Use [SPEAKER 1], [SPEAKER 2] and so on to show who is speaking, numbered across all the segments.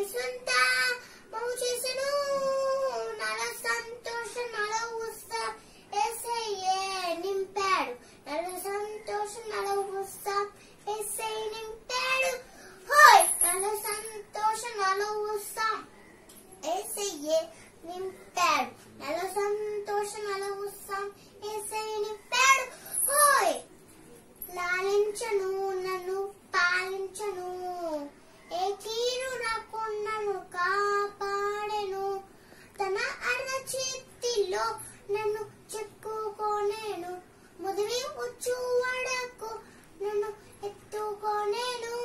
[SPEAKER 1] నాని సొంత బాగు చేసెను నాలో సంతోషం నాలో ఉత్సాహం యేసయ్యే నింపాడు నాలో సంతోషం నాలో ఉత్సాహం యేసయ్య నింపాడు హోయ్ నాలో సంతోషం నాలో ఉత్సాహం యేసయ్యే నింపాడు నాలో సంతోషం నాలో ఉత్సాహం యేసయ్య నింపాడు హోయ్ లాలించను నన్ను పాలించను ఏ తీరు నాకు నన్ను కాపాడెను తన అరచేతిలో నన్ను చెక్కుకోనేను ముదివి వచ్చు వడకు నన్ను ఎత్తుకోనేను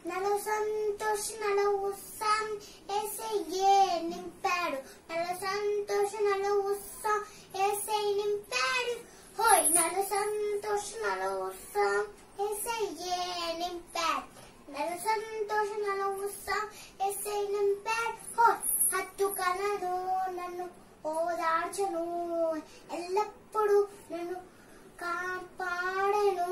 [SPEAKER 1] నాలో సంతోషం నాలో ఉత్సాహం యేసయ్యే నింపాడు నాలో సంతోషం నాలో ఉత్సాహం యేసయ్య నింపాడు హోయ్ నాలో సంతోషం నాలో ఉత్సాహం యేసయ్యే నింపాడు నాలో సంతోషం నాలో ఉత్సాహం యేసయ్య నింపాడు హోయ్ హత్తుకొనను నన్ను ఓదార్చును ఎల్లప్పుడూ నన్ను కాపాడెను